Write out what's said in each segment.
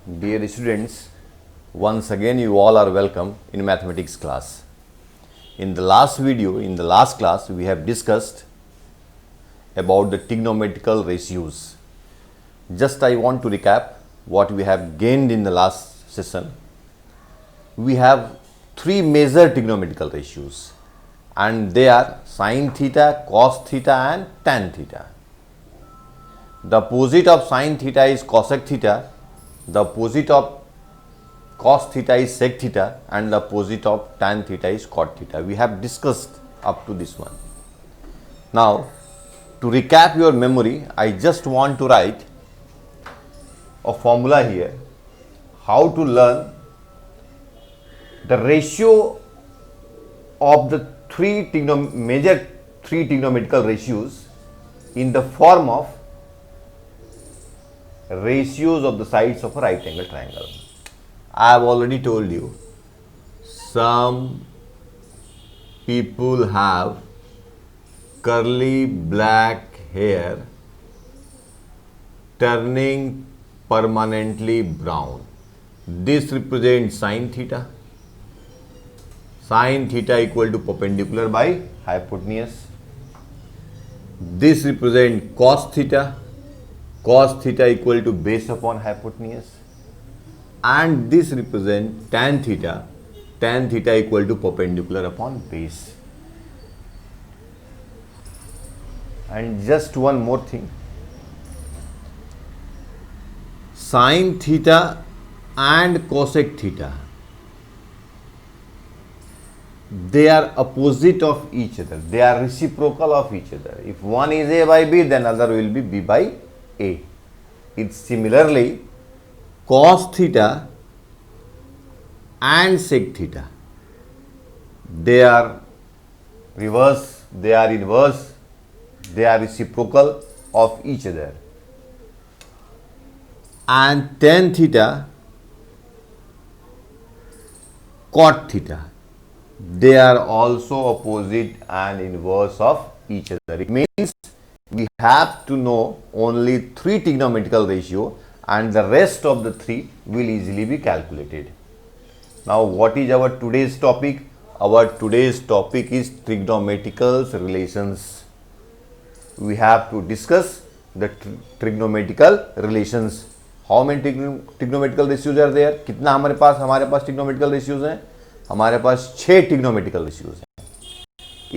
Dear students, once again you all are welcome in mathematics class. In the last class, we have discussed about the trigonometrical ratios. Just I want to recap what we have gained in the last session. We have three major trigonometrical ratios and they are sin theta, cos theta and tan theta. The opposite of sin theta is cosec theta, the opposite of cos theta is sec theta and the opposite of tan theta is cot theta. We have discussed up to this one. Now, to recap your memory, I just want to write a formula here, how to learn the ratio of the major three trigonometrical ratios in the form of ratios of the sides of a right angle triangle. I have already told you, some people have curly black hair turning permanently brown. This represents sin theta. Sin theta equal to perpendicular by hypotenuse. This represents cos theta. Cos theta equal to base upon hypotenuse. And this represents tan theta. Tan theta equal to perpendicular upon base. And just one more thing. Sin theta and cosec theta, they are opposite of each other. They are reciprocal of each other. If one is A by B, then other will be B by A. It's similarly cos theta and sec theta. They are reverse, they are inverse, they are reciprocal of each other. And tan theta, cot theta, they are also opposite and inverse of each other. It means we have to know only three trigonometrical ratio and the rest of the three will easily be calculated. Now, what is our today's topic? Our today's topic is trigonometrical relations. We have to discuss the trigonometrical relations. How many trigonometrical ratios are there? कितना हमारे पास trigonometrical ratios हैं? हमारे पास 6 trigonometrical ratios हैं.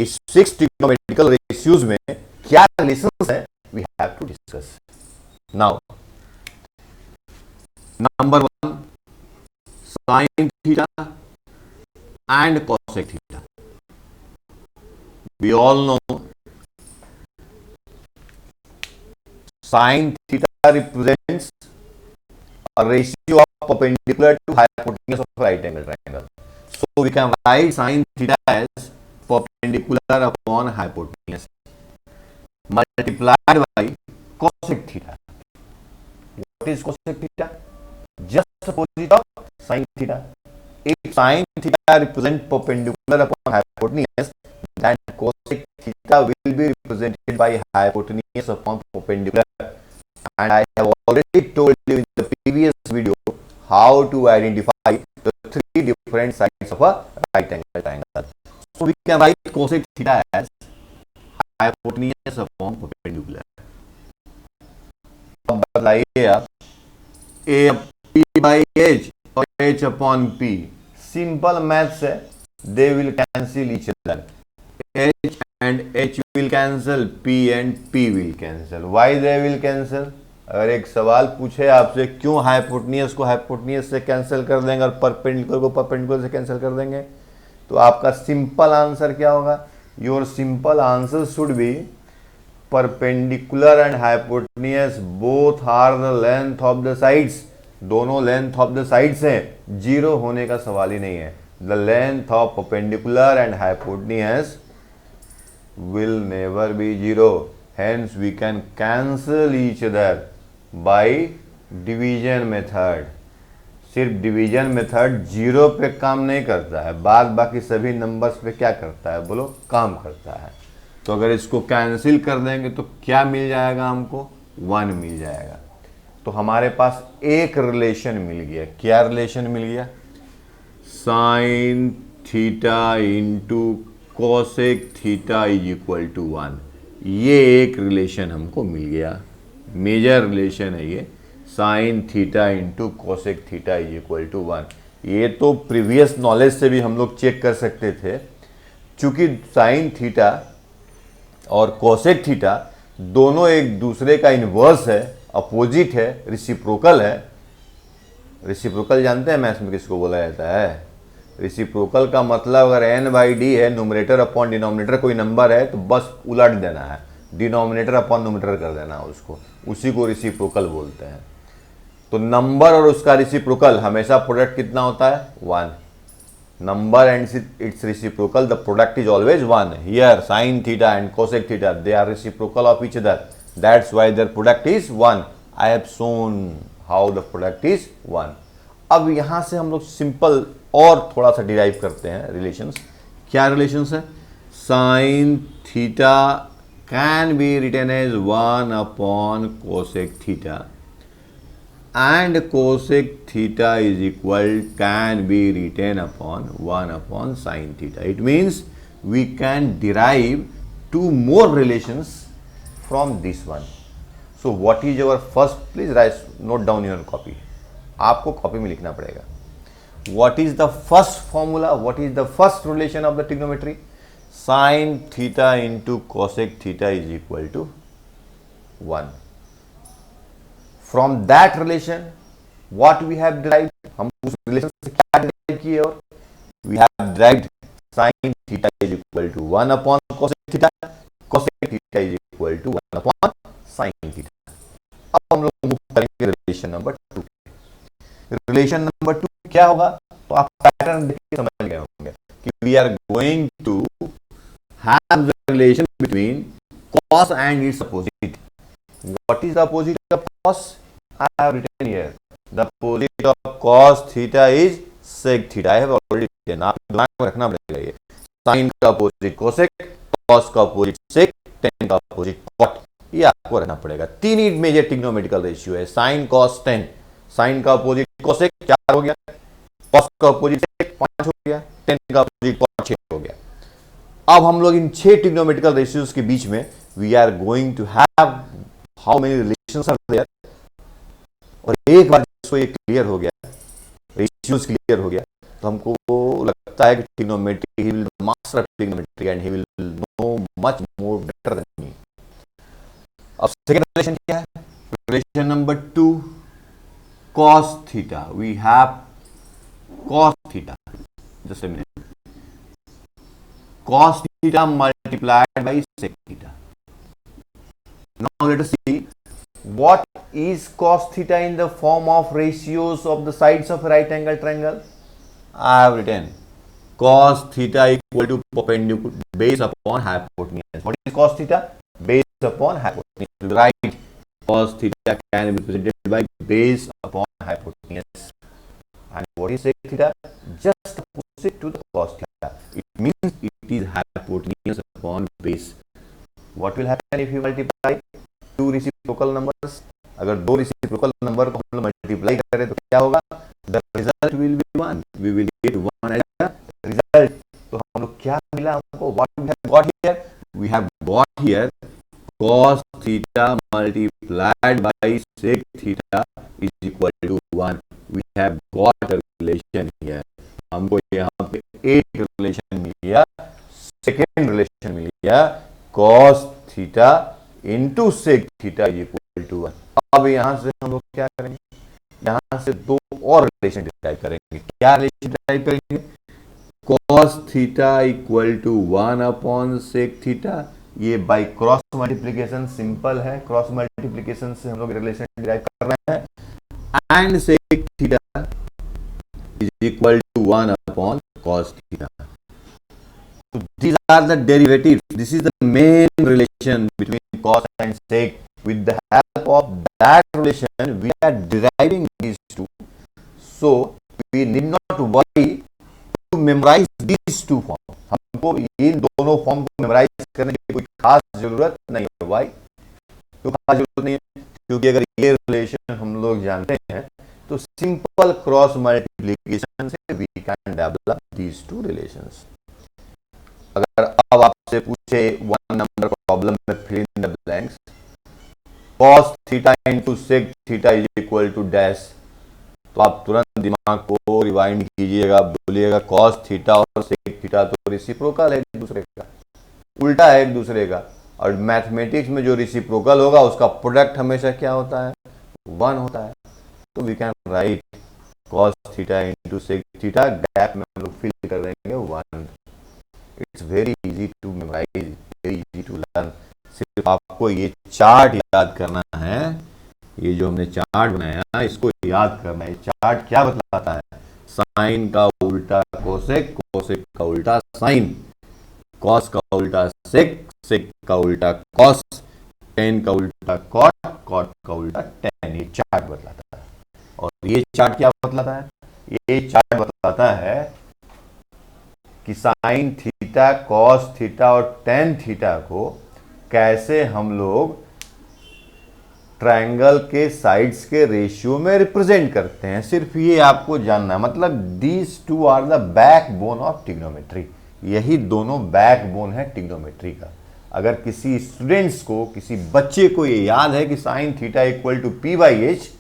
इस 6 trigonometrical ratios में क्या relations हैं? We have to discuss. Now, number 1, sin theta and cosec theta. We all know sin theta represents a ratio of perpendicular to hypotenuse of right angle triangle. So we can write sin theta as perpendicular upon hypotenuse multiplied by cosec theta. What is cosec theta? Just opposite of sin theta. If sin theta represents perpendicular upon hypotenuse, then cosec theta will be represented by hypotenuse upon perpendicular. And I have already told you in the previous video how to identify the three different sides of a right angle triangle. So we can write cosec theta as hypotenuse upon perpendicular. अब बताइए आप, A P by H और H upon P. Simple maths है. They will cancel each other. H and H will cancel. P and P will cancel. Why they will cancel? अगर एक सवाल पूछे आपसे क्यों हाइपोटेन्यूज को हाइपोटेन्यूज से कैंसिल कर देंगे और परपेंडिकुलर को परपेंडिकुलर से कैंसिल कर देंगे, तो आपका सिंपल आंसर क्या होगा? Your simple answer should be perpendicular and hypotenuse both are the length of the sides. दोनों लेंथ ऑफ द साइड्स हैं, जीरो होने का सवाल ही नहीं है. The length of perpendicular and hypotenuse will never be zero. Hence we can cancel each other by division method. सिर्फ division method zero पे काम नहीं करता है, बाद बाकी सभी नंबर्स पे क्या करता है बोलो? काम करता है. तो अगर इसको कैंसिल कर देंगे तो क्या मिल जाएगा हमको? 1 मिल जाएगा. तो हमारे पास एक रिलेशन मिल गया। क्या रिलेशन मिल गया? Sine theta into cosec theta is equal to 1। ये एक रिलेशन हमको मिल गया, मेजर रिलेशन है ये, sine theta into cosec theta is equal to 1। ये तो प्रीवियस नॉलेज से भी हम लोग चेक कर सकते थे, चूंकि साइन थीटा और कोसेक थीटा दोनों एक दूसरे का इन्वर्स है, अपोजिट है, रिसिप्रोकल है। रिसिप्रोकल जानते हैं मैथ्स में किसको बोला जाता है? रिसिप्रोकल का मतलब अगर n बाई डी है, न्यूमरेटर अपॉन डिनोमिनेटर कोई नंबर है तो बस उलट देना है, डिनोमिनेटर अपॉन न्यूमरेटर कर देना है उसको, उसी को रिसिप्रोकल बोलते हैं। तो नंबर और उसका रिसिप्रोकल हमेशा प्रोडक्ट कितना होता है? 1। Number and its reciprocal, the product is always 1। Here sine theta and cosec theta they are reciprocal of each other, that's why their product is 1। I have shown how the product is 1। अब यहां से हम लोग simple और थोड़ा सा derive करते हैं रिलेशंस। क्या रिलेशंस है? Sine theta can be written as 1 upon cosec theta and cosec theta is equal can be written upon 1 upon sin theta. It means we can derive two more relations from this one. So what is your first? Please write, note down your copy. आपको copy में लिखना पड़ेगा. What is the first formula? What is the first relation of the trigonometry? Sin theta into cosec theta is equal to 1. From that relation, what we have derived? हम उस relation से क्या derive किए? और we have derived sin theta is equal to 1 upon cosec theta, cosec theta is equal to 1 upon sin theta. अब हम लोग move करेंगे रिलेशन नंबर 2। रिलेशन नंबर 2 क्या होगा? तो आप पैटर्न देख के समझ गए होंगे कि we are going to have the relation between cos and its opposite. What is the opposite of cos? I have written here. The opposite of cos theta is sec theta. I have already written. आप दिमाग में रखना पड़ेगा ये। Sin का opposite cosec, cos का opposite sec, tan का opposite cot. ये आपको रखना पड़ेगा। तीन ही मेजर ट्रिग्नोमेट्रिकल रेशियो है, sin, cos, tan. Sin का opposite cosec 4 हो गया, cos का opposite sec 5 हो गया, tan का opposite cot 6 हो गया। अब हम लोग इन 6 ट्रिग्नोमेट्रिकल रेशियोज के बीच में we are going to have how many relations are there? और एक बार जिसको ये क्लियर हो गया, रेशियोज क्लियर हो गया, तो हमको लगता है कि trigonometry, he will master trigonometry and he will know much more better than me. अब सेकंड रिलेशन क्या है? Relation number 2, cos theta. We have cos theta, just a minute, cos theta multiplied by sec theta. Now let us see what is cos theta in the form of ratios of the sides of a right angle triangle. I have written cos theta equal to perpendicular base upon hypotenuse. What is cos theta? Base upon hypotenuse. Right. Cos theta can be represented by base upon hypotenuse. And what is sec theta? Just opposite to the cos theta. It means it is hypotenuse upon base. What will happen if you multiply two reciprocal numbers? अगर दो reciprocal number को हम लोग multiply करें तो क्या होगा? The result will be 1. We will get 1 as a result. तो हम लोग क्या मिला हमको? What we have got here? We have got here cos theta multiplied by sec theta is equal to 1. We have got a relation here. हमको यहाँ पे एक relation मिल गया, second relation मिल गया, cos theta into sec theta is equal to 1। अब यहां से हम लोग क्या करेंगे? यहां से दो और रिलेशन डिराइव करेंगे। क्या रिलेशन डिराइव करेंगे? cos theta equal to 1 upon sec theta. ये बाय क्रॉस मल्टीप्लिकेशन, सिंपल है, क्रॉस मल्टीप्लिकेशन से हम लोग रिलेशन डिराइव कर रहे हैं। And sec theta is equal to 1 upon cos theta. So these are the derivatives. This is the main relation between cos and sec. With the help of that relation, we are deriving these two. So we need not worry to memorize these two forms. हमको इन दोनों form को memorise करने की कोई खास जरूरत नहीं है। Why? तो खास जरूरत नहीं है क्योंकि अगर ये रिलेशन हम लोग जानते हैं तो सिंपल क्रॉस मल्टीप्लिकेशन से we can develop these two relations. अगर अब आपसे पूछे 1 नंबर प्रॉब्लम में fill in the blanks, cos theta into sec theta is equal to dash, तो आप तुरंत दिमाग को रिवाइंड कीजिएगा, बोलिएगा cos थीटा और सेक थीटा तो रेसिप्रोकल है एक दूसरे का, उल्टा है एक दूसरे का, और मैथमेटिक्स में जो रेसिप्रोकल होगा उसका प्रोडक्ट हमेशा क्या होता है, 1 होता है। तो we can write cos theta into sec theta, gap में हम लोग फिल कर देंगे 1। It's very easy to memorise, very easy to learn. सिर्फ आपको ये चार्ट याद करना है, ये जो हमने चार्ट बनाया इसको याद करना है। चार्ट क्या बतलाता है, साइन का उल्टा कोसेक, कोसेक का उल्टा साइन, कॉस का उल्टा सेक, सेक का उल्टा कॉस, टेन का उल्टा कॉट, कॉट का उल्टा टेन। ये चार्ट बतलाता है। और ये चार्ट क्या बतलाता है, ये चार्ट बतलाता है कि साइन थीटा, कॉस थीटा और टेन थीटा को कैसे हम लोग ट्रायंगल के साइड्स के रेशियो में रिप्रेजेंट करते हैं। सिर्फ ये आपको जानना है, मतलब these two are the backbone of trigonometry. यही दोनों बैकबोन है ट्रिग्नोमेट्री का। अगर किसी स्टूडेंट्स को, किसी बच्चे को ये याद है कि sine theta equal to P by H,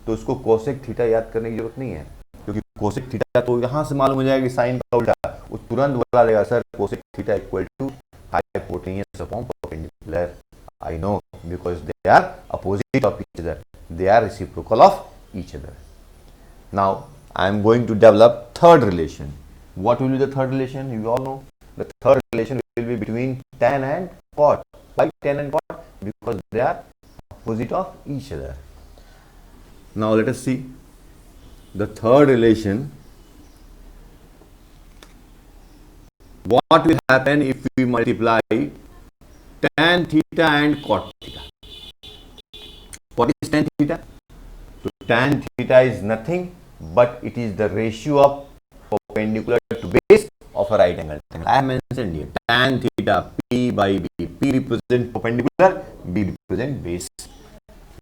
तो उसको कोसेक थीटा याद करने की जरूरत नहीं है, क्योंकि कोसेक थीटा तो यहां से मालूम हो जाएगा कि साइन का उल्टा, वो तुरंत बता देगा sir cosec theta equal to hypotenuse upon perpendicular. I know, because they are opposite of each other. They are reciprocal of each other. Now, I am going to develop third relation. What will be the third relation? You all know. The third relation will be between tan and cot. Why tan and cot? Because they are opposite of each other. Now, let us see the third relation. What will happen if we multiply tan theta and cot theta? What is tan theta? So tan theta is nothing but it is the ratio of perpendicular to base of a right angle triangle. I have mentioned here tan theta p by b. P represent perpendicular, b represent base.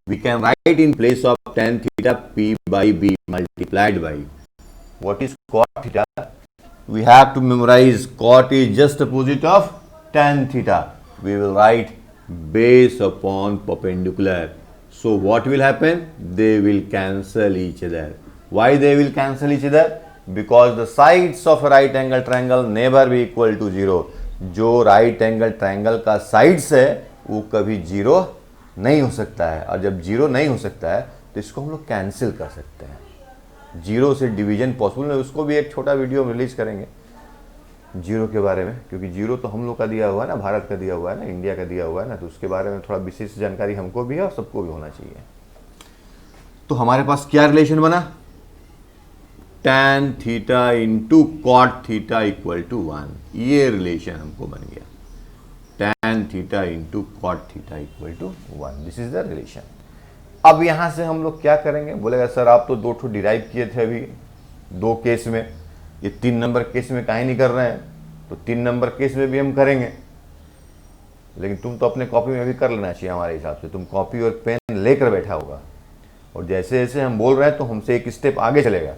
We can write in place of tan theta p by b multiplied by. What is cot theta? We have to memorize cot is just opposite of tan theta. We will write base upon perpendicular. So what will happen? They will cancel each other. Why they will cancel each other? Because the sides of a right angle triangle never be equal to 0. जो right angle triangle का sides है वो कभी 0 नहीं हो सकता है, और जब 0 नहीं हो सकता है तो इसको हम लोग कैंसिल कर सकते हैं। 0 से डिवीजन पॉसिबल है, उसको भी एक छोटा वीडियो रिलीज करेंगे जीरो के बारे में, क्योंकि जीरो तो हम लोग का दिया हुआ है ना, भारत का दिया हुआ है ना, इंडिया का दिया हुआ है ना, तो उसके बारे में थोड़ा विशेष जानकारी हमको भी है और सबको भी होना चाहिए। तो हमारे पास क्या रिलेशन बना, tan theta into cot theta equal to 1, ये रिलेशन हमको बन गया। tan theta into cot theta equal to 1, this is the relation. अब यहां से हम लोग क्या करेंगे, बोलेगा सर आप तो 2 ठो डिराइव किए थे अभी 2 केस में, ये 3 नंबर केस में काहे नहीं कर रहे हैं, तो 3 नंबर केस में भी हम करेंगे, लेकिन तुम तो अपने कॉपी में भी कर लेना चाहिए हमारे हिसाब से। तुम कॉपी और पेन लेकर बैठा होगा और जैसे जैसे हम बोल रहे हैं तो हमसे एक स्टेप आगे चलेगा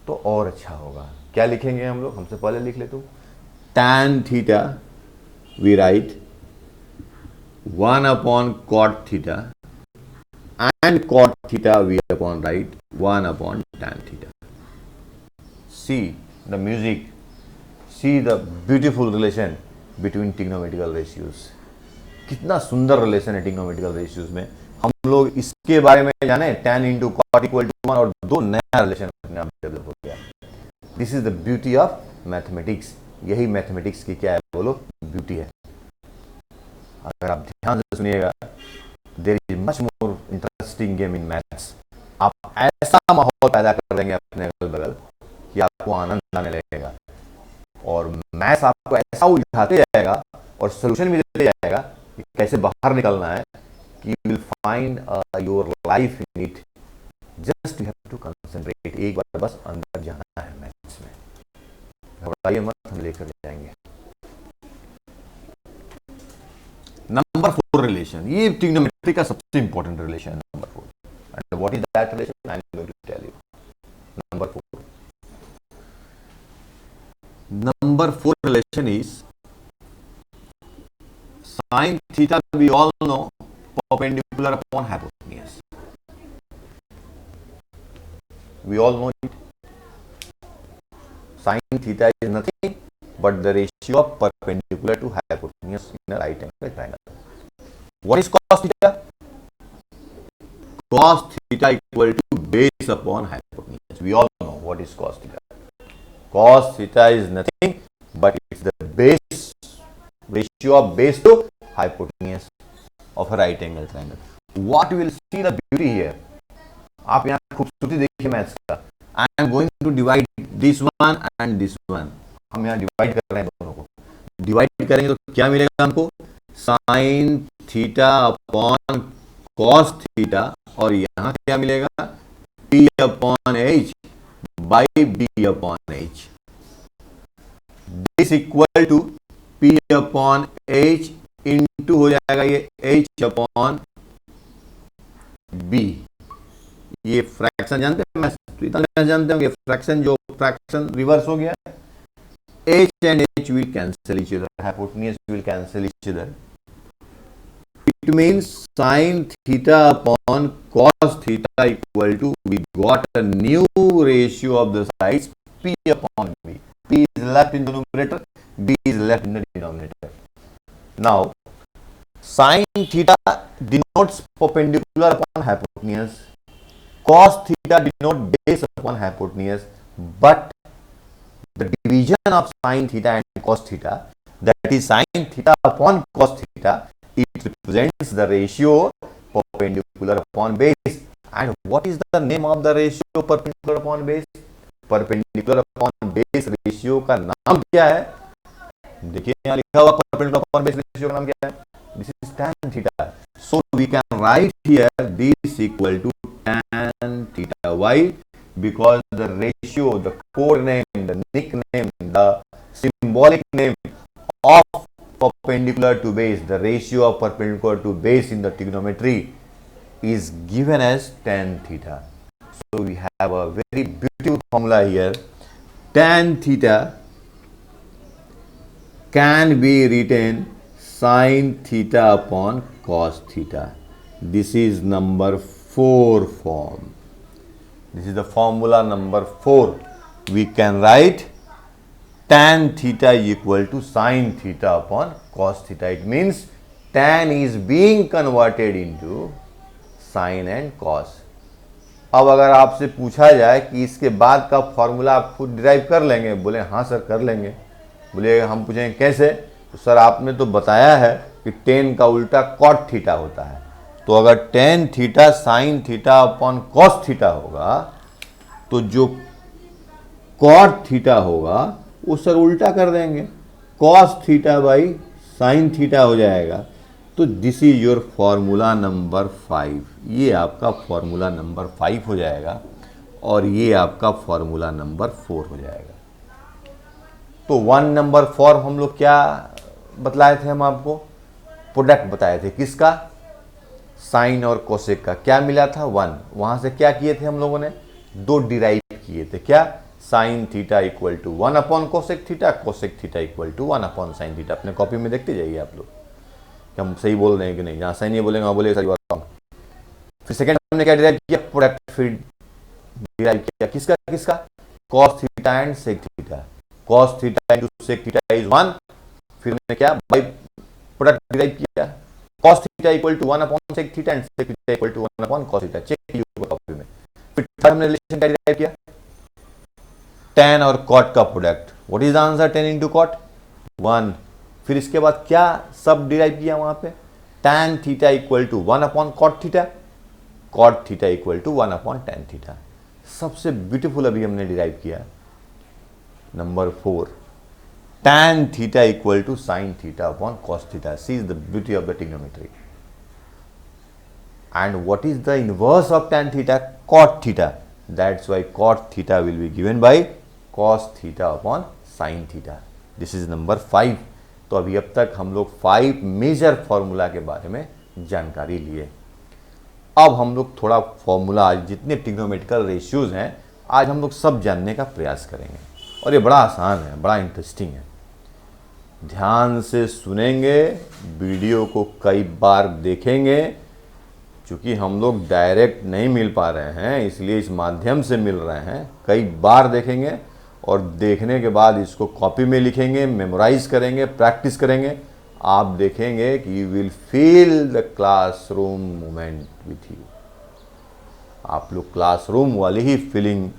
तो और अच्छा होगा। क्या लिखेंगे हम लोग, हमसे पहले लिख ले तुम। tan theta we write 1 upon cot theta and cot theta we upon write 1 upon tan theta. See the music, see the beautiful relation between trigonometrical ratios. कितना सुंदर रिलेशन है trigonometrical ratios में। हम लोग इसके बारे में जाने tan into cot equal to 1 और 2 नया रिलेशन अपने आप डेवलप हो गया। This is the beauty of mathematics. यही मैथमेटिक्स की क्या है बोलो, ब्यूटी है। अगर आप ध्यान से सुनिएगा, there is much more interesting game in maths. आप ऐसा माहौल पैदा कर देंगे अपने अगल बगल कि आपको आनंद आने लगेगा, और मैथ्स आपको ऐसा उलझाते जाएगा और सोल्यूशन भी देते जाएगा कि कैसे बाहर निकलना है, कि you will find your life in it. Just you have to concentrate. एक बार बस अंदर जाना है मैथ्स में, घबराइए मत, हम लेकर जाएंगे। नंबर 4 रिलेशन, ये ट्रिग्नोमेट्री का सबसे इंपॉर्टेंट रिलेशन है number 4. And what is that relation? I am going to tell you. Number 4. Number 4 relation is sin theta. We all know perpendicular upon hypotenuse. We all know it. Sin theta is nothing but the ratio of perpendicular to hypotenuse in a right angle triangle. What is cos theta? Cos theta equal to base upon hypotenuse. We all know what is cos theta. Cos theta is nothing but it's the base ratio of base to hypotenuse of a right angle triangle. What we will see the beauty here. आप यहाँ खूबसूरती देखिए maths का. I am going to divide this one and this one. हम यहाँ divide कर रहे हैं दोनों को. डिवाइड करेंगे तो क्या मिलेगा हमको? Sine theta upon cos theta, और यहाँ क्या मिलेगा? P upon H by B upon H. This equal to P upon H into हो जाएगा ये H अपॉन B. ये फ्रैक्शन जानते हैं, मैं इतना जानते होंगे, फ्रैक्शन जो फ्रैक्शन रिवर्स हो गया, H and H will cancel each other, hypotenuse will cancel each other. It means sin theta upon cos theta equal to, we got a new ratio of the sides P upon B. P is left in the numerator, B is left in the denominator. Now, sin theta denotes perpendicular upon hypotenuse, cos theta denotes base upon hypotenuse, but the division of sin theta and cos theta, that is sin theta upon cos theta, it represents the ratio perpendicular upon base. And what is the name of the ratio perpendicular upon base? Perpendicular upon base ratio का नाम क्या है? देखिए यहाँ लिखा हुआ perpendicular upon base ratio का नाम क्या है? This is tan theta. So we can write here this equal to tan theta. Why? Because the ratio, the code name, the nickname, the symbolic name of perpendicular to base, the ratio of perpendicular to base in the trigonometry is given as tan theta. So we have a very beautiful formula here. Tan theta can be written sin theta upon cos theta. This is number 4 form. This is the formula number 4. We can write tan theta equal to sin theta upon cos theta. It means tan is being converted into sin and cos. अब अगर आपसे पूछा जाए कि इसके बाद का formula आप खुद डिराइव कर लेंगे, बोले हाँ सर कर लेंगे. बोले हम पूछेंगे कैसे? तो सर आपने तो बताया है कि टेन का उल्टा कॉट थीटा होता है. तो अगर tan theta sine theta upon cos theta होगा तो जो कॉट थीटा होगा वो सर उल्टा कर देंगे, cos theta by sine theta हो जाएगा. तो this is your formula number 5. ये आपका फॉर्मूला नंबर 5 हो जाएगा और ये आपका फॉर्मूला नंबर 4 हो जाएगा. तो 1 नंबर 4 हम लोग क्या बतलाए थे? हम आपको प्रोडक्ट बताए थे. किसका? साइन और कोसेक का. क्या मिला था? 1. वहां से क्या किए थे हम लोगों ने? 2 डिराइव किए थे. क्या? Sine theta equal to 1 upon cosec theta, cosec theta equal to 1 upon sine theta. अपने कॉपी में देखते जाइए आप लोग कि हम सही बोल रहे हैं कि नहीं. जहाँ सही नहीं बोलेंगे वहाँ बोले सही रॉन्ग. फिर सेकंड हमने क्या डिराइव किया? प्रोडक्ट. फिर डिराइव किया किसका किसका? Cos theta and sec theta. Cos theta into sec theta is 1. फिर हमने क्या? बाई प्रोडक्ट डिराइव किया. Cos theta equal to 1 upon sec theta and sec theta equal to 1 upon cos theta. Check कीजिए copy में. फिर third हमने relation क्या derive किया? tan और cot का product. What is the answer? tan into cot 1. फिर इसके बाद क्या सब डिराइव किया वहां पे? tan theta equal to 1 upon cot theta, cot theta equal to 1 upon tan theta. सबसे ब्यूटीफुल अभी हमने डिराइव किया number 4, tan theta equal to sine theta upon cos theta. See is the beauty of the trigonometry. And what is the inverse of tan theta? cot theta. That's why cot theta will be given by cos theta upon sin theta. This is number 5. तो अभी अब तक हम लोग 5 major formula के बारे में जानकारी लिए। अब हम लोग थोड़ा फॉर्मूला, जितने ट्रिग्नोमेट्रिकल रेशियोज हैं, आज हम लोग सब जानने का प्रयास करेंगे। और ये बड़ा आसान है, बड़ा इंटरेस्टिंग है। ध्यान से सुनेंगे, वीडियो को कई बार देखेंगे। क्योंकि हम लोग डायरेक्ट नहीं मिल पा रहे हैं, इसलिए इस माध्यम से मिल रहे हैं। कई बार देखेंगे और देखने के बाद इसको कॉपी में लिखेंगे, मेमोराइज करेंगे, प्रैक्टिस करेंगे। आप देखेंगे कि you will feel the classroom moment with you. आप लोग क्लासरूम वाली ही फीलिंग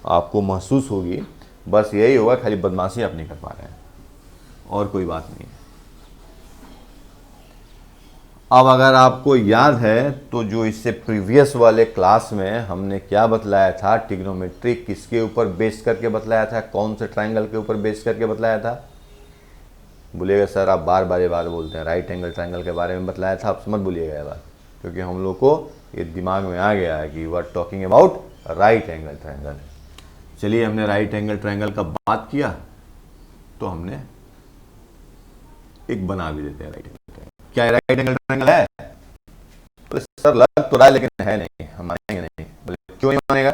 आपको महसूस होगी। बस यही होगा, खाली बदमाशी आप नहीं कर पा रहे हैं, और कोई बात नहीं है। अब अगर आपको याद है तो जो इससे प्रीवियस वाले क्लास में हमने क्या बतलाया था, ट्रिग्नोमेट्री किसके ऊपर बेस करके बतलाया था, कौन से ट्रायंगल के ऊपर बेस करके बतलाया था? बोलिएगा सर आप बार बार ये बात बोलते हैं, राइट एंगल ट्रायंगल के बारे में बतलाया था। आप मत बोलिएगा ये बात, क्योंकि हम लोग को ये दिमाग में आ गया है कि you are talking about right angle triangle. चलिए, हमने राइट एंगल ट्रायंगल का बात किया तो हमने एक बना भी देते हैं राइट एंगल। क्या राइट एंगल ट्रायंगल है? तो सर लग तो रहा है लेकिन है नहीं, हम मानेंगे नहीं। बोले क्यों नहीं मानेगा?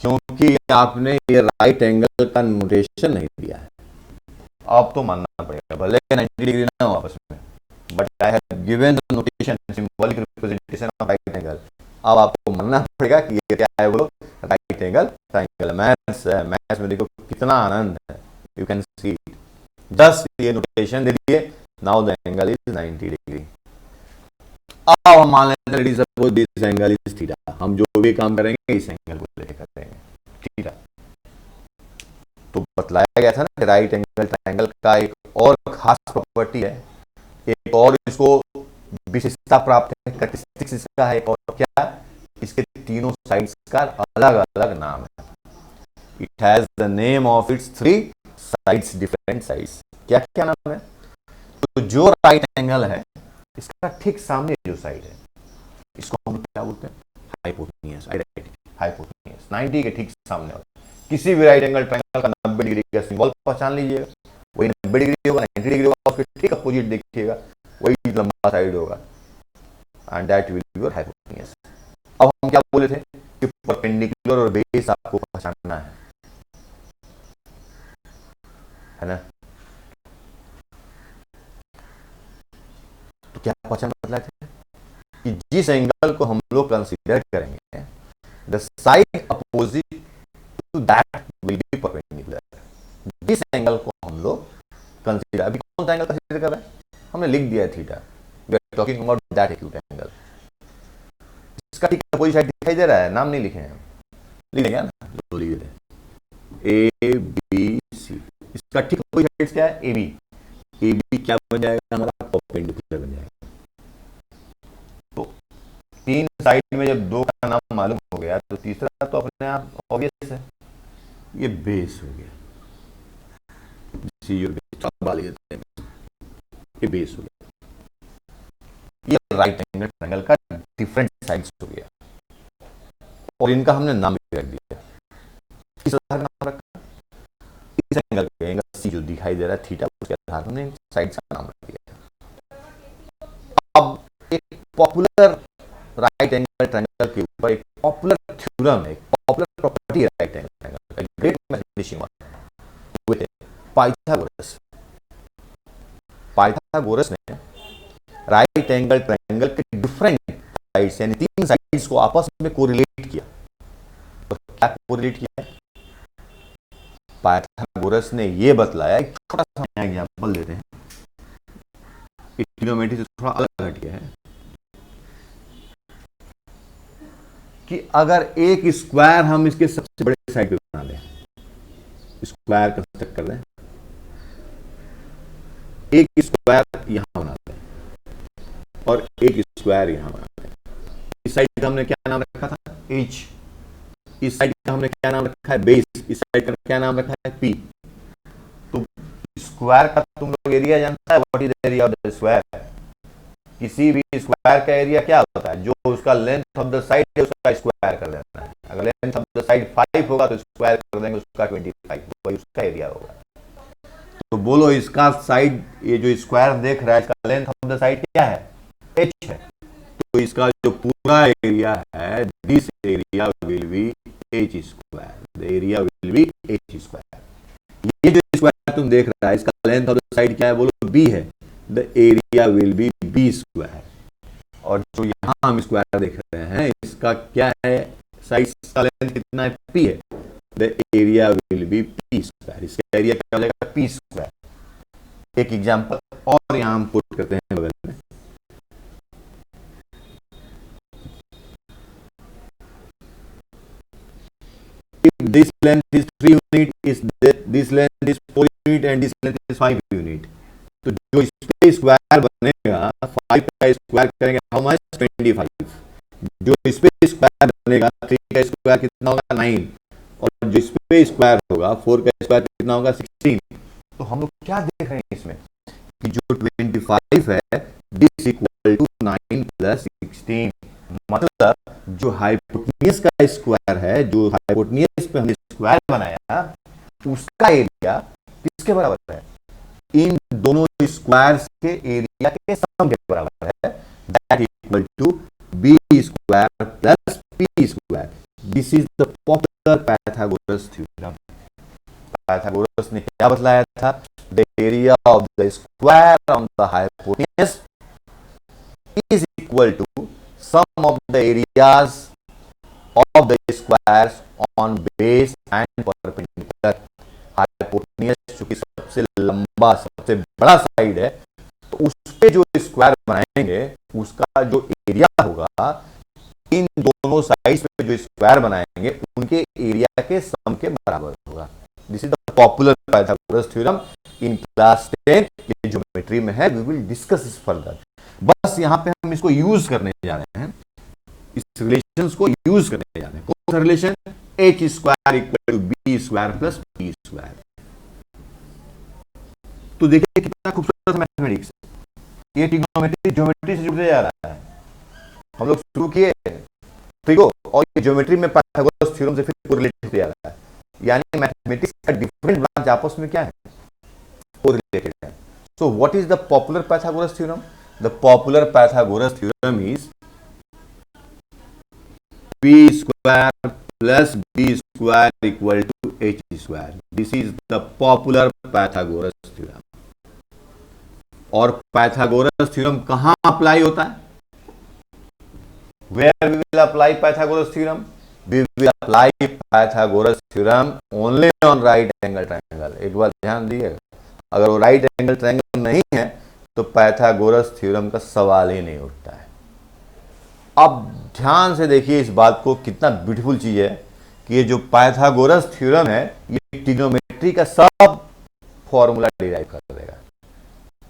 क्योंकि आपने ये राइट एंगल का नोटेशन नहीं दिया है। अब तो मानना पड़ेगा, भले 90 डिग्री ना हो आपस में, but I have given the notation, symbolic representation of right angle. अब आपको मानना पड़ेगा कि ये क्या है, बोलो, राइट एंगल ट्रायंगल। मैथ्स है, मैथ्स में देखो कितना आनंद है, you can see it. Just ये नोटेशन दे दिए, now the angle is 90 degree. अब हम मान लेते हैं suppose this angle is theta. हम जो भी काम करेंगे इस एंगल को लेकर करेंगे, थीटा। तो बतलाया गया था ना, राइट एंगल ट्रायंगल का एक और खास प्रॉपर्टी है, एक और इसको विशेषता प्राप्त है, कैरेक्टरिस्टिक्स इसका है। और क्या? इसके तीनों साइड्स का अलग अलग नाम है। It has the name of its 3 sides, different sides. क्या क्या नाम है? तो जो राइट एंगल है, इसका ठीक सामने जो साइड है, इसको हम क्या बोलते हैं? हाइपोटेन्यूस। हाइपोटेन्यूस 90 के ठीक सामने वाला। किसी भी राइट एंगल ट्रायंगल का 90 डिग्री का सिंबल पहचान लीजिएगा, वही 90 डिग्री होगा, 90 डिग्री होगा, उसके ठीक अपोजिट देखिएगा, वही लंबा साइड होगा, and that will be your hypotenuse. अब हम क्या बोले थे कि परपेंडिकुलर और बेस आपको पहचानना है ना? तो क्या पहचान बतलाए थे कि जिस एंगल को हम लोग कंसीडर करेंगे, the side opposite to that will be perpendicular. जिस एंगल को हम लोग कंसीडर, अभी कौन सा एंगल कंसीडर कर रहे हैं? हमने लिख दिया है theta. We are talking about that acute angle. इसका ठीक अपोजिट साइड दिखाई दे रहा है, नाम नहीं लिखे हैं, लिख देंगे ना, तो लिख देते हैं ए बी सी। इसका ठीक अपोजिट साइड क्या है? A B. ए बी क्या बन जाएगा? हमारा परपेंडिकुलर बन जाएगा। तो 3 साइड में जब 2 का नाम मालूम हो गया, तो तीसरा तो अपने आप ऑब्वियस है, ये बेस हो गया। ये बेस हो गया। ये राइट एंगल ट्रायंगल का डिफरेंट साइड्स हो गया, और इनका हमने नाम भी रख दिया। किस आधार नाम रखा? इस एंगल का, एंगल सी जो दिखाई दे रहा है थीटा, उसके आधार पर हमने साइड्स का नाम रख दिया। अब एक पॉपुलर राइट एंगल ट्रायंगल के ऊपर एक पॉपुलर थ्योरम है, एक पॉपुलर प्रॉपर्टी है राइट एंगल ट्रायंगल का। ग्रेट मैथमेटिशियन हुए थे पाइथागोरस। पाइथागोरस ने राइट एंगल ट्रायंगल के डिफरेंट साइड्स, यानी 3 साइड्स को आपस में कोरिलेट किया। तो क्या कोरिलेट किया? पाइथागोरस ने यह बतलाया, एक छोटा सा एग्जांपल देते हैं, ट्रिग्नोमेट्री से थोड़ा अलग हट गया है, कि अगर एक स्क्वायर हम इसके सबसे बड़े साइड पे बना दें, स्क्वायर कंस्ट्रक्ट कर दें, एक स्क्वायर यहां बना दें और एक स्क्वायर यहां बना दें। इस साइड का हमने क्या नाम रखा था? एच। इस साइड का हमने क्या नाम रखा है? बेस। इस साइड का क्या नाम रखा है? पी। तो स्क्वायर का तुम लोग एरिया जानता है? What is the area of the square? किसी भी स्क्वायर का एरिया क्या होता है? जो उसका लेंथ ऑफ द साइड है उसका स्क्वायर कर देना है। अगर लेंथ ऑफ द साइड 5 होगा तो स्क्वायर कर देंगे उसका 25, वही उसका एरिया होगा। तो बोलो इसका साइड, ये जो स्क्वायर देख रहा है इसका लेंथ ऑफ द साइड क्या है, h है। तो इसका जो पूरा एरिया है, this area will be h square, the area will be h square. ये जो स्क्वायर तुम देख रहा है इसका लेंथ ऑफ द साइड क्या है, बोलो b है, the area will be b square. और जो यहां हम स्क्वायर देख रहे हैं इसका क्या है, साइड का लेंथ कितना है, p है, the area will be p square. इसका एरिया क्या हो जाएगा, p स्क्वायर। एक एग्जांपल और यहां हम पुट करते हैं बगल में। If this length is 3 unit, this length is 4 unit and this length is 5 unit, तो जो इसपे स्क्वायर बनेगा 5 का स्क्वायर करेंगे हाउ मच, 25। जो इसपे स्क्वायर बनेगा 3 का स्क्वायर कितना होगा, 9, और जो इसपे स्क्वायर होगा 4 का स्क्वायर कितना होगा, 16। तो हम लोग क्या देख रहे हैं इसमें कि जो 25 है दिस इक्वल टू 9 प्लस 16, मतलब जो हाइपोटेन्यूज का स्क्वायर है, जो हाइपोटेन्यूज पे हमने स्क्वायर बनाया उसका एरिया किसके बराबर है, इन दोनों स्क्वायर्स के एरिया के सम के बराबर है, that equal to B square plus P square. This is the popular Pythagoras theorem. Pythagoras ने क्या बतलाया था, the area of the square on the hypotenuse is equal to sum of the areas of the squares on base and perpendicular। Hypotenuse चूंकि सबसे लंबा सबसे बड़ा side है तो उस पे जो स्क्वायर बनाएंगे उसका जो एरिया होगा इन दोनों साइड्स पे जो स्क्वायर बनाएंगे उनके एरिया के सम के बराबर होगा। This is the popular Pythagoras theorem in class 10। ये ज्योमेट्री में है, वी विल डिस्कस इस फर्दर। बस यहां पे हम इसको यूज करने जा रहे हैं, इस रिलेशंस को यूज करने जा रहे हैं। कौन सा relation, H square equal to B square plus P square. तो देखिए कितना खूबसूरत मैथमेटिक्स, ये ट्रिग्नोमेट्री ज्योमेट्री से जुड़ते जा रहा है। हम लोग शुरू किए ट्रिगो और ये ज्योमेट्री में पाइथागोरस थ्योरम से फिर कोरिलेट होते जा रहा है, यानी मैथमेटिक्स का डिफरेंट ब्रांच आपस में क्या है, कोरिलेटेड है। So what is the popular Pythagoras theorem, the popular Pythagoras theorem is p square plus b square equal to h square. This is the popular Pythagoras theorem. और Pythagoras theorem कहां apply होता है, where we will apply Pythagoras theorem, we will apply Pythagoras theorem only on right angle triangle। एक बार ध्यान दिएगा, अगर वो right angle triangle नहीं है तो पाइथागोरस थ्योरम का सवाल ही नहीं उठता है। अब ध्यान से देखिए इस बात को, कितना ब्यूटीफुल चीज है कि ये जो पाइथागोरस थ्योरम है ये ट्रिग्नोमेट्री का सब फॉर्मूला डिराइव कर देगा।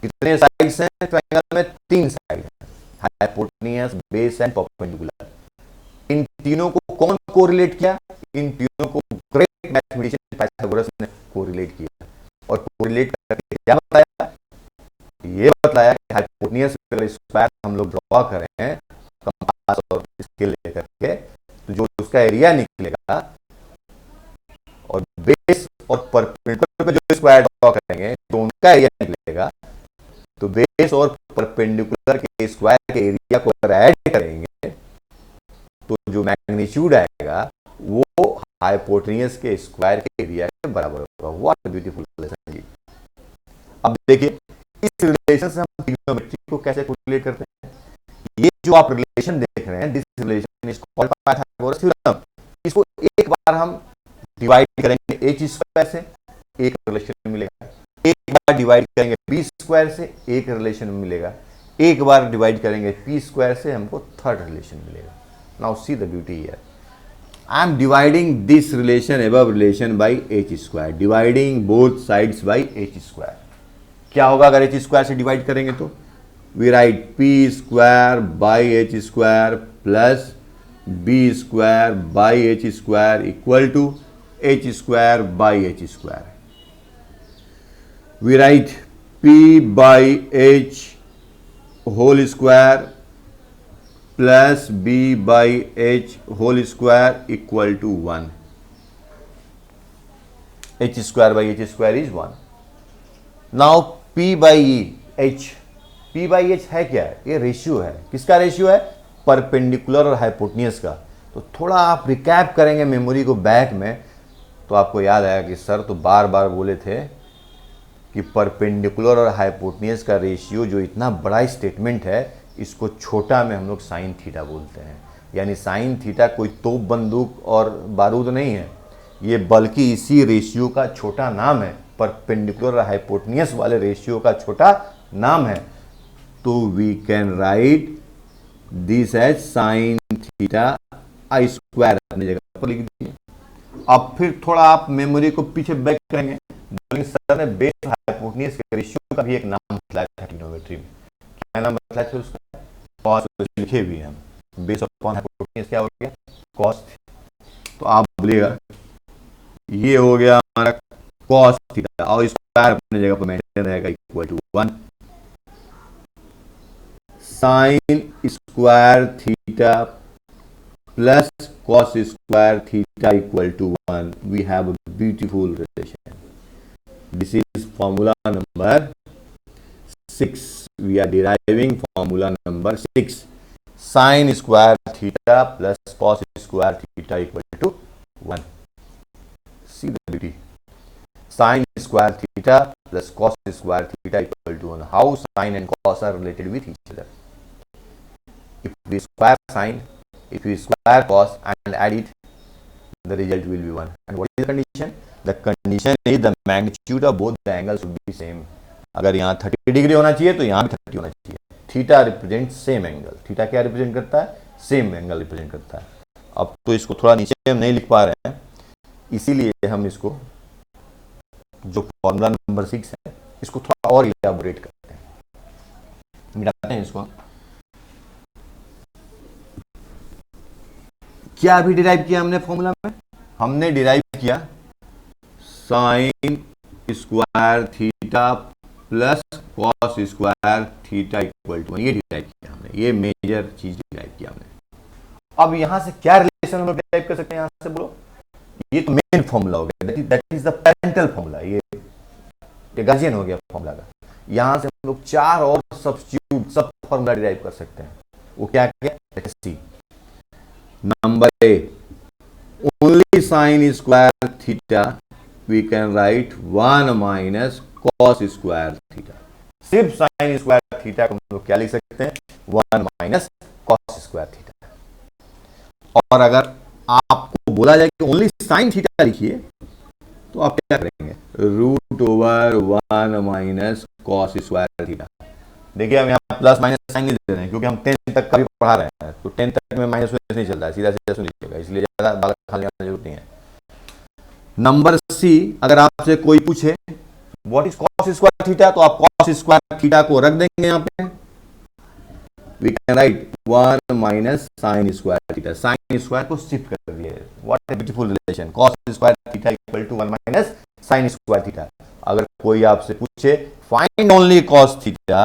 कितने साइड्स हैं ट्रायंगल में, 3 साइड हैं, हाइपोटेन्यूज, बेस एंड परपेंडिकुलर। इन तीनों को कौन कोरिलेट किया, इन तीनों को ग्रेट मैथमेटिशियन पाइथागोरस ने कोरिलेट किया। और कोरिलेट करके क्या बताया, ये बताया कि हाइपोटेन्यूज अगर स्क्वायर हम लोग ड्रॉ करें कंपास और स्केल लेकर के तो जो उसका एरिया निकलेगा, और बेस और परपेंडिकुलर पे जो स्क्वायर ड्रॉ करेंगे तो उनका एरिया निकलेगा। तो बेस और परपेंडिकुलर के स्क्वायर के एरिया को अगर ऐड करेंगे तो जो मैग्नीट्यूड आएगा वो हाइपोटेन्यूज के स्क्वायर के एरिया के बराबर होगा। व्हाट अ ब्यूटीफुल रिलेशन जी। अब देखिए इस रिलेशन से हम ट्रिग्नोमेट्री को कैसे कोरिलेट करते हैं। ये जो आप रिलेशन देख रहे हैं, this relation is called Pythagoras theorem. इसको एक बार हम डिवाइड करेंगे h स्क्वायर से, एक रिलेशन मिलेगा। एक बार डिवाइड करेंगे b स्क्वायर से, एक रिलेशन मिलेगा। एक बार डिवाइड करेंगे p स्क्वायर से, हमको थर्ड रिलेशन मिलेगा। Now see the beauty here, I am dividing this relation above relation by h square, dividing both sides by h square. क्या होगा अगर h स्क्वायर से डिवाइड करेंगे तो we write p square by h square plus b square by h square equal to h square by h square. We write p by h whole square plus b by h whole square equal to 1। h square by h square is 1। Now P by H, P by H है क्या? ये ratio है। किसका ratio है? Perpendicular और hypotenuse का। तो थोड़ा आप रिकैप करेंगे मेमोरी को बैक में, तो आपको याद आया कि सर तो बार बार बोले थे कि परपेंडिकुलर और हाइपोटेन्यूज का रेशियो जो इतना बड़ा स्टेटमेंट है, इसको छोटा में हम लोग साइन थीटा बोलते हैं। यानी साइन थीटा कोई तोप बंदूक और बारूद नहीं है, ये बल्कि इसी रेशियो का छोटा नाम है, परपेंडिकुलर और हाइपोटेन्यूज वाले रेशियो का छोटा नाम है। तो we can write this as sine theta I square, अपनी जगह पर लिख दीजिए। अब फिर थोड़ा आप मेमोरी को पीछे बैक करेंगे, बोलेंगे सर ने बेस हाइपोटेन्यूज के रेशियो का भी एक नाम बताया था ट्रिग्नोमेट्री में। क्या नाम बताया था उसका? कॉस, लिखे भी हम, बेस अपॉन हाइपोटेन्यूज क्या हो गया? कॉस। तो आप बोलिएगा ये हो गया हमारा कॉस थीटा, और स्क्वायर अपने जगह पर मेंटेन रहेगा equal to 1। Sine square theta plus cos square theta equal to 1। We have a beautiful relation. This is formula number 6. We are deriving formula number 6. Sine square theta plus cos square theta equal to 1. See the beauty. Sin square theta plus cos square theta equal to 1. How sin and cos are related with each other? If we square sin, if we square cos and add it, the result will be 1. And what is the condition? The condition is the magnitude of both the angles should be same. अगर यहाँ 30 degree होना चाहिए तो यहाँ भी 30 होना चाहिए। Theta represent same angle. Theta क्या रिप्रेजेंट करता है? सेम एंगल रिप्रेजेंट करता है। अब तो इसको थोड़ा नीचे हम नहीं लिख पा रहे हैं, इसीलिए हम इसको जो फॉर्मूला नंबर 6 है इसको थोड़ा और इलैबोरेट करते हैं, मिटाते हैं इसको। क्या अभी डिराइव किया हमने फॉर्मूला में? हमने डिराइव किया sine square theta plus cos square theta equal to 1। ये डिराइव किया हमने, ये मेजर चीज डिराइव किया हमने। अब यहां से क्या रिलेशन हम लोग डिराइव कर सकते हैं? यहां से बोलो, ये तो मेन फॉर्मूला हो गया, that is the parental formula, ये गार्जियन हो गया फॉर्मूला का। यहां से हम लोग 4 और सब्स्टिट्यूट सब फॉर्मूला डिराइव कर सकते हैं। वो क्या क्या? See number A, only sine square theta we can write 1 minus cos square theta. सिर्फ साइन स्क्वायर थीटा को हम लोग क्या लिख सकते हैं? 1 माइनस कॉस स्क्वायर थीटा। और अगर आपको बोला जाए कि ओनली साइन थीटा लिखिए, तो आप क्या करेंगे? Root over 1 minus cos square theta. देखिए हम यहाँ प्लस माइनस साइन नहीं दे रहे हैं, क्योंकि हम 10 तक का भी पढ़ा रहे हैं, तो 10 तक में माइनस नहीं चलता है, सीधा सीधा सुन लीजिएगा, इसलिए ज्यादा बाल खाने की जरूरत नहीं है। नंबर सी, अगर आपसे कोई पूछे what is cos square theta, तो आप कॉस स्क्वायर थीटा को रख देंगे यहाँ पे। We can write 1 minus sin square theta. Sin square को शिफ्ट कर दिए। What a beautiful relation. Cos square theta equal to 1 minus sin square theta. अगर कोई आपसे पूछे find only cos theta,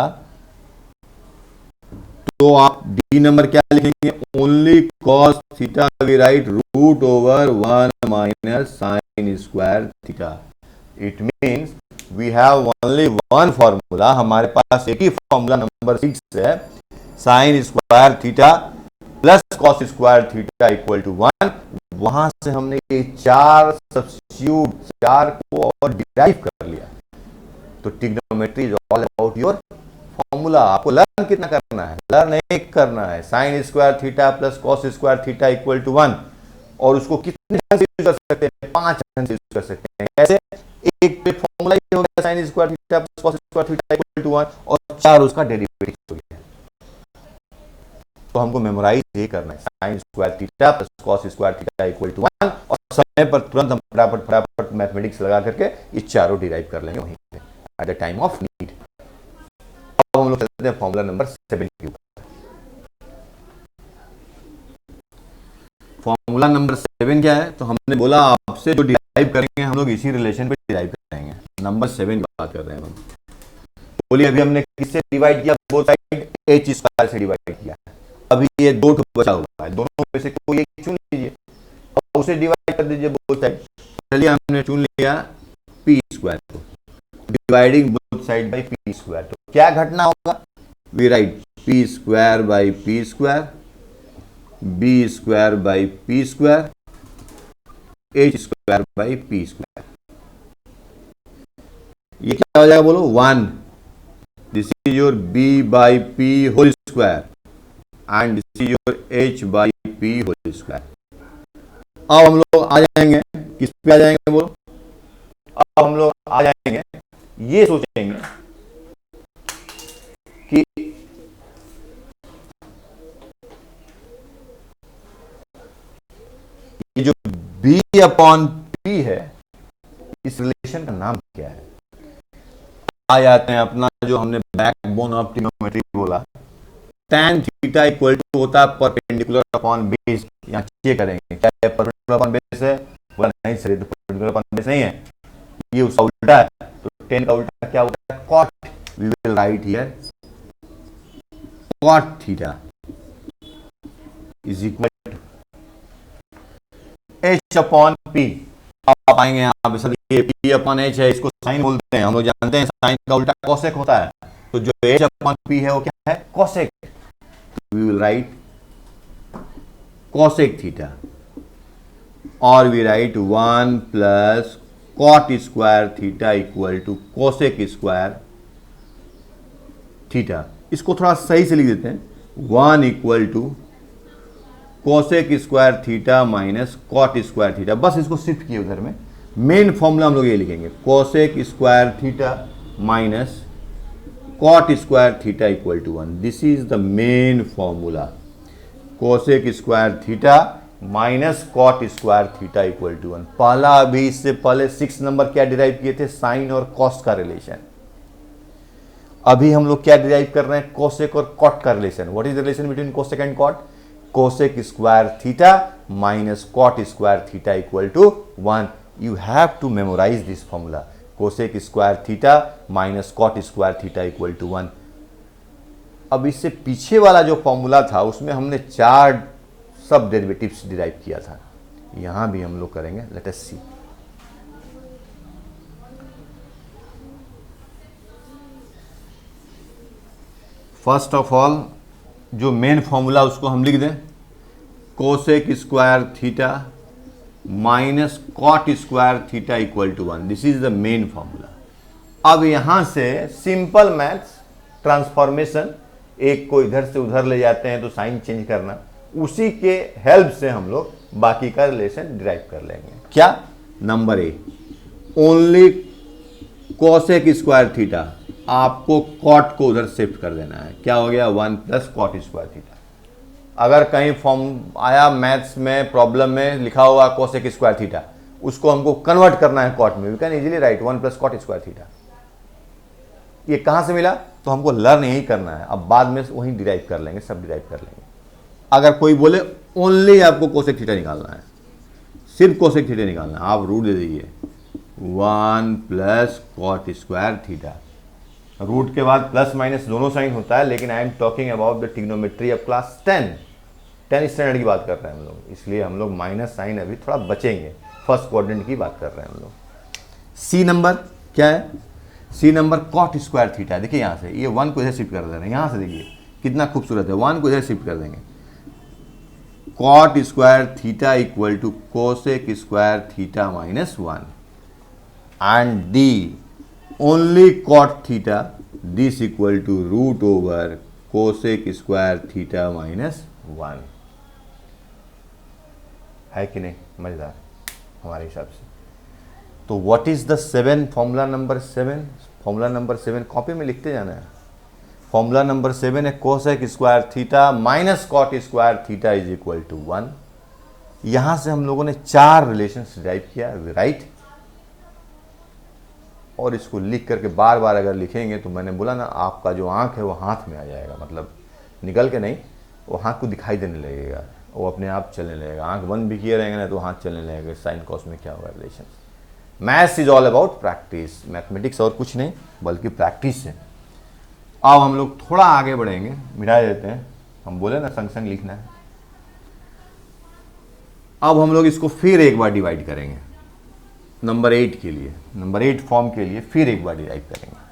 तो आप डी नंबर क्या लिखेंगे? Only cos theta we write root over 1 minus sin square theta. It means we have only one formula. हमारे पास एक ही फॉर्मूला नंबर 6 है, sine square theta plus cos square theta equal to 1। वहां से हमने ये 4 substitute, 4 को और डिराइव कर लिया। तो trigonometry is all about your formula. आपको लर्न कितना करना है? लर्न एक करना है, sine square theta plus cos square theta equal to 1। और उसको कितने ढंग से यूज कर सकते हैं? 5 ढंग से यूज कर सकते हैं। कैसे? एक पे फॉर्मूला ये हो गया sine square theta plus cos square theta equal to 1, और 4 उसका डेरिवेटिव हो गया। तो हमको मेमोराइज ये करना है, sine square theta plus cos square theta equal to 1, और समय पर तुरंत हम फटाफट मैथमेटिक्स लगा करके ये चारों डिराइव कर लेंगे वहीं पे at the time of need. अब हम लोग चलते हैं फॉर्मूला नंबर 7 के ऊपर। फॉर्मूला नंबर 7 क्या है? तो हमने बोला आपसे जो डिराइव करेंगे हम लोग इसी रिलेशन पे डिराइव करेंगे। नंबर 7 की बात कर रहे हैं हम। बोलिए अभी हमने किससे डिवाइड किया? बोथ साइड एच स्क्वायर से डिवाइड किया। अभी ये 2 बचा हुआ है, दोनों में से कोई एक चुन लीजिए और उसे डिवाइड कर दीजिए बोथ साइड। चलिए हमने चुन लिया पी स्क्वायर को। Dividing both side by P square. तो क्या घटना होगा, we write P square by P square, B square by P square, H square by P square. ये क्या हो जाएगा बोलो, 1, this is your B by P whole square and this is your H by P whole square. अब हम लोग आ जाएंगे किस पे आ जाएंगे बोलो, अब हम लोग आ जाएंगे ये सोचेंगे कि ये जो b अपॉन p है इस रिलेशन का नाम क्या है। आ जाते हैं अपना जो हमने बैकबोन ऑफ ट्रिग्नोमेट्री बोला, tan थीटा इक्वल टू होता है परपेंडिकुलर अपॉन बेस। यहाँ चेक करेंगे क्या है, परपेंडिकुलर अपॉन बेस है, बोला नहीं सर तो परपेंडिकुलर अपॉन बेस नहीं है, ये उसका उल्टा है। तो tan का उल्टा क्या होता है, cot। We will write here cot theta is equal to h upon p। आप आएंगे यहाँ पे सर ये p अपॉन h है, इसको साइन बोलते हैं, हम लोग जानते हैं साइन का उल्टा कोसेक होता है। तो जो h अपॉन p है वो क्या है, cosec. We will write cosec theta और we write 1 plus cot square theta equal to cosec square theta. इसको थोड़ा सही से लिख देते हैं, 1 equal to cosec square theta minus cot square theta. बस इसको शिफ्ट किए उधर में, मेन फॉर्मूला हम लोग ये लिखेंगे, cosec square theta minus cot square theta equal to 1। This is the main formula, cosec square theta minus cot square theta equal to 1। पहला अभी इससे पहले 6 नंबर क्या डिराइव किए थे, साइन और कॉस का रिलेशन। अभी हम लोग क्या डिराइव कर रहे हैं, कोसेक और कॉट का relation. What is the relation between cosec and cot, cosec square theta minus cot square theta equal to 1। You have to memorise this formula, cosec square theta minus cot square theta equal to 1। अब इससे पीछे वाला जो formula था उसमें हमने 4 सब derivatives derive किया था, यहां भी हम लोग करेंगे। Let us see, first of all जो मेन फॉर्मूला उसको हम लिख दें, cosec square theta minus cot square theta equal to 1। This is the main formula. अब यहां से सिंपल मैथ्स ट्रांसफॉर्मेशन, एक को इधर से उधर ले जाते हैं तो साइन चेंज करना, उसी के हेल्प से हम लोग बाकी का रिलेशन डिराइव कर लेंगे। क्या, number A, only cosec square theta, आपको कॉट को उधर शिफ्ट कर देना है। क्या हो गया, 1 प्लस कॉट स्क्वायर थीटा। अगर कहीं फॉर्म आया मैथ्स में प्रॉब्लम में लिखा हुआ कोसेक स्क्वायर थीटा, उसको हमको कन्वर्ट करना है कॉट में, we can easily write 1 plus cot square theta. ये कहां से मिला, तो हमको लर्न यही करना है, अब बाद में वहीं डिराइव कर लेंगे, सब डिराइव कर लेंगे। अगर कोई बोले ओनली आपको कोसेक थीटा निकालना है, सिर्फ कोसेक थीटा निकालना है, आप रूट दे दीजिए 1 plus cot square theta. Root के बाद प्लस माइनस दोनों साइन होता है, लेकिन I am talking about the trigonometry of class 10 standard की बात कर रहे हैं हम लोग, इसलिए हम लोग माइनस साइन अभी थोड़ा बचेंगे, फर्स्ट क्वाड्रेंट की बात कर रहे हैं हम लोग। सी नंबर क्या है, C number cot square theta. देखिए यहाँ से ये 1 को इधर शिफ्ट कर दे रहे हैं, यहाँ से देखिए कितना खूबसूरत है, 1 को इधर शिफ्ट कर देंगे, cot square theta equal to cosec square theta minus 1 and D only cot theta, this equal to root over cosec square theta minus 1। है कि नहीं, मजेदार हमारे हिसाब से। तो what is the 7, formula number 7, formula number 7 copy में लिखते जाना है। फॉर्मूला नंबर 7 है cosec square theta minus cot square theta is equal to 1। यहां से हम लोगों ने 4 रिलेशंस डिराइव किया, राइट। और इसको लिख करके बार बार अगर लिखेंगे तो मैंने बोला ना, आपका जो आंख है वो हाथ में आ जाएगा, मतलब निकल के नहीं, वो हाथ को दिखाई देने लगेगा, वो अपने आप चलने लगेगा। आंख बंद भी किए रहेंगे ना तो हाथ चलने लगेगा, साइन कॉस में क्या होगा relation. Maths is all about practice, mathematics और कुछ नहीं बल्कि प्रैक्टिस है। अब हम लोग थोड़ा आगे बढ़ेंगे, मिटा देते हैं, हम बोले ना संग संग लिखना है। अब हम लोग इसको फिर एक बार डिवाइड करेंगे, नंबर 8 के लिए, नंबर 8 फॉर्म के लिए फिर एक बार डिराइव करेंगे।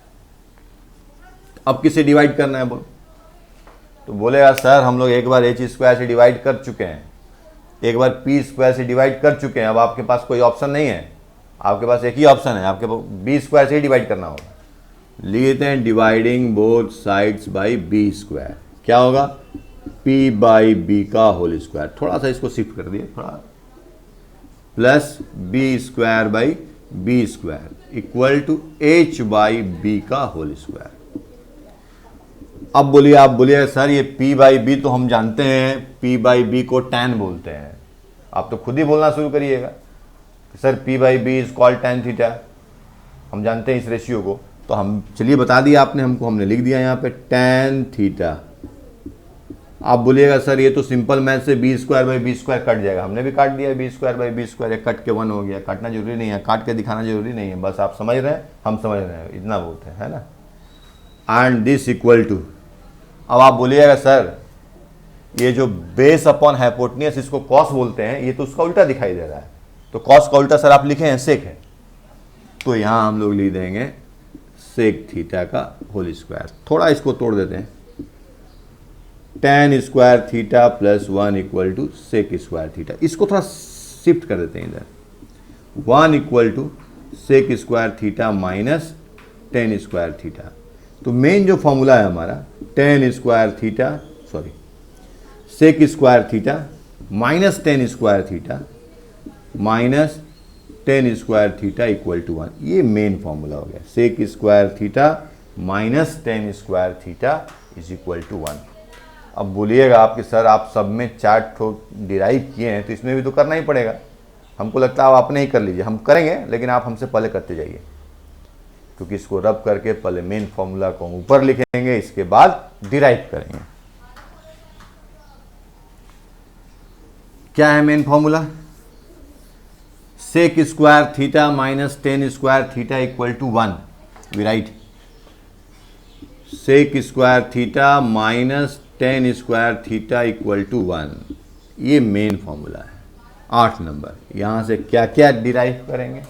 अब किसे डिवाइड करना है बोलो? तो बोलेगा सर हम लोग एक बार h स्क्वायर से डिवाइड कर चुके हैं, एक बार p स्क्वायर से डिवाइड कर चुके हैं, अब आपके पास कोई ऑप्शन नहीं है, आपके पास एक ही ऑप्शन है, आपके पास b स्क्वायर से ही डिवाइड करना होगा। लिखते हैं dividing both sides by b square, क्या होगा? p बाई b का होल स्क्वायर, थोड़ा सा इसको शिफ्ट कर दिए थोड़ा, plus b square by b square equal to h by b का होल स्क्वायर। अब बोलिए, आप बोलिए सर ये p बाई बी तो हम जानते हैं, p बाई बी को tan बोलते हैं, आप तो खुद ही बोलना शुरू करिएगा sir p by B is called tan theta, हम जानते हैं इस रेशियो को, तो हम चलिए बता दिया आपने हमको, हमने लिख दिया यहाँ पे tan थीटा। आप बोलिएगा सर ये तो सिंपल मैथ से B square by B square कट जाएगा, हमने भी काट दिया B square by B square, कट के 1 हो गया, काटना जरूरी नहीं है, काट के दिखाना जरूरी नहीं है, बस आप समझ रहे हैं हम समझ रहे हैं, इतना बहुत है ना। एंड दिस इक्वल टू, अब आप बोलिएगा सर ये जो बेस अपॉन हाइपोटेन्यूस इसको कॉस बोलते हैं, ये तो उसका उल्टा दिखाई दे रहा है, तो कॉस का उल्टा सर आप लिखे हैं सेक है, तो यहाँ हम लोग लिख देंगे सेक थीटा का होल स्क्वायर। थोड़ा इसको तोड़ देते हैं, tan square theta plus 1 equal to sec square theta, इसको थोड़ा शिफ्ट कर देते हैं इधर, 1 equal to sec square theta minus tan square theta. तो मेन जो फॉर्मूला है हमारा tan square theta, sorry sec square theta minus tan square theta minus tan square theta equal to 1, ये मेन फॉर्मूला हो गया, सेक square theta minus tan square theta is equal to 1। अब बोलिएगा आपके सर आप सब में 4 ठो डिराइव किए हैं तो इसमें भी तो करना ही पड़ेगा, हमको लगता है आप अपने ही कर लीजिए, हम करेंगे लेकिन आप हमसे पहले करते जाइए, क्योंकि इसको रब करके पहले मेन फॉर्मूला को ऊपर लिखेंगे, इसके बाद डिराइव करेंगे। क्या है main formula? Sec square theta minus tan square theta equal to 1, we write sec square theta minus tan square theta equal to 1, ये मेन फॉर्मूला है। 8 नंबर, यहां से क्या क्या डिराइव करेंगे?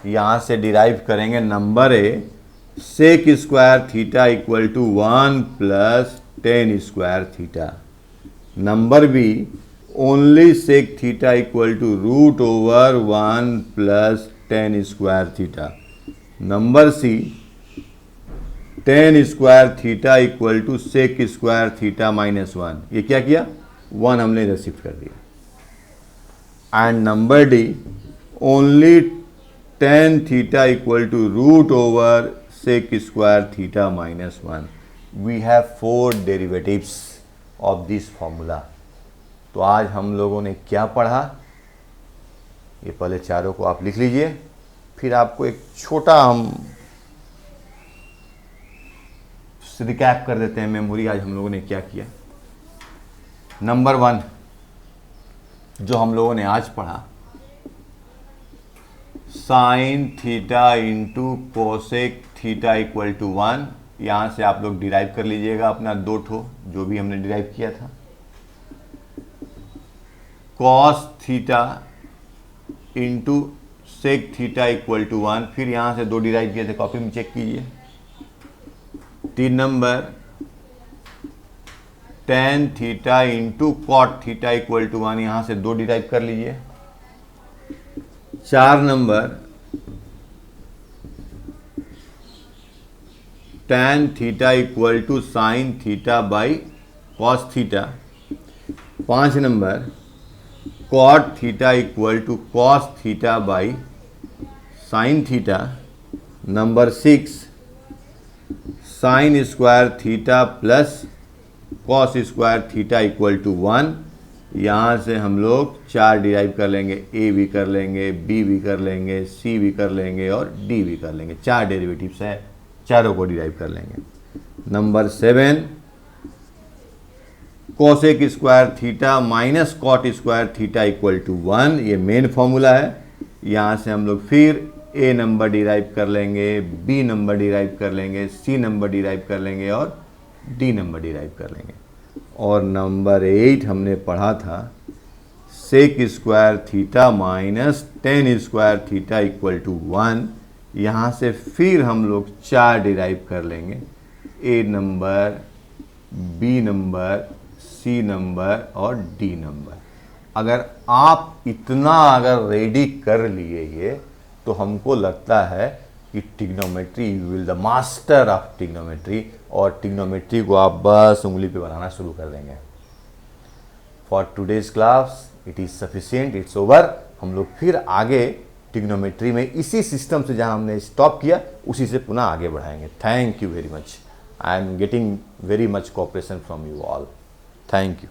यहां से डिराइव करेंगे number A sec square theta equal to 1 plus tan square theta, number B only sec theta equal to root over 1 plus tan square theta, number C tan square theta equal to sec square theta minus 1, ये क्या किया 1 हमने इधर shift कर दिया, and number D only tan theta equal to root over sec square theta minus 1। We have 4 derivatives of this formula. तो आज हम लोगों ने क्या पढ़ा, ये पहले चारों को आप लिख लीजिए, फिर आपको एक छोटा हम रिकैप कर देते हैं मेमोरी, आज हम लोगों ने क्या किया। नंबर 1 जो हम लोगों ने आज पढ़ा, sine theta into cosec theta equal to 1, यहाँ से आप लोग डिराइव कर लीजिएगा अपना 2 ठो जो भी हमने डिराइव किया था। Cos theta into sec theta equal to 1, फिर यहाँ से 2 डिराइव किए थे, कॉपी में चेक कीजिए। 3 number tan theta into cot theta equal to 1, यहाँ से 2 डिराइव कर लीजिए। 4 number tan theta equal to sine theta by cos theta. 5 number cot theta equal to cos theta by sine theta. Number 6 sine square theta plus cos square theta equal to 1, यहाँ से हम लोग 4 derive कर लेंगे, ए भी कर लेंगे, B भी कर लेंगे, सी भी कर लेंगे और डी भी कर लेंगे। 4 डेरिवेटिव्स है, चारों को डिराइव कर लेंगे। Number 7 cosec square theta minus cot square theta equal to 1, ये मेन फॉर्मूला है। यहाँ से हम लोग फिर ए नंबर डिराइव कर लेंगे, बी नंबर डिराइव कर लेंगे, सी नंबर डिराइव कर लेंगे और डी नंबर डिराइव कर लेंगे। और नंबर 8 हमने पढ़ा था sec square theta minus tan square theta equal to 1। यहाँ से फिर हम लोग 4 डिराइव कर लेंगे, A number, B number, C number और डी नंबर। अगर आप इतना अगर रेडी कर लिए ये, तो हमको लगता है कि trigonometry, you will the master of trigonometry, और ट्रिग्नोमेट्री को आप बस उंगली पे बनाना शुरू कर देंगे। For today's class it is sufficient, it's over. हम लोग फिर आगे ट्रिग्नोमेट्री में इसी सिस्टम से जहां हमने स्टॉप किया उसी से पुनः आगे बढ़ाएंगे। Thank you very much. I am getting very much cooperation from you all. Thank you.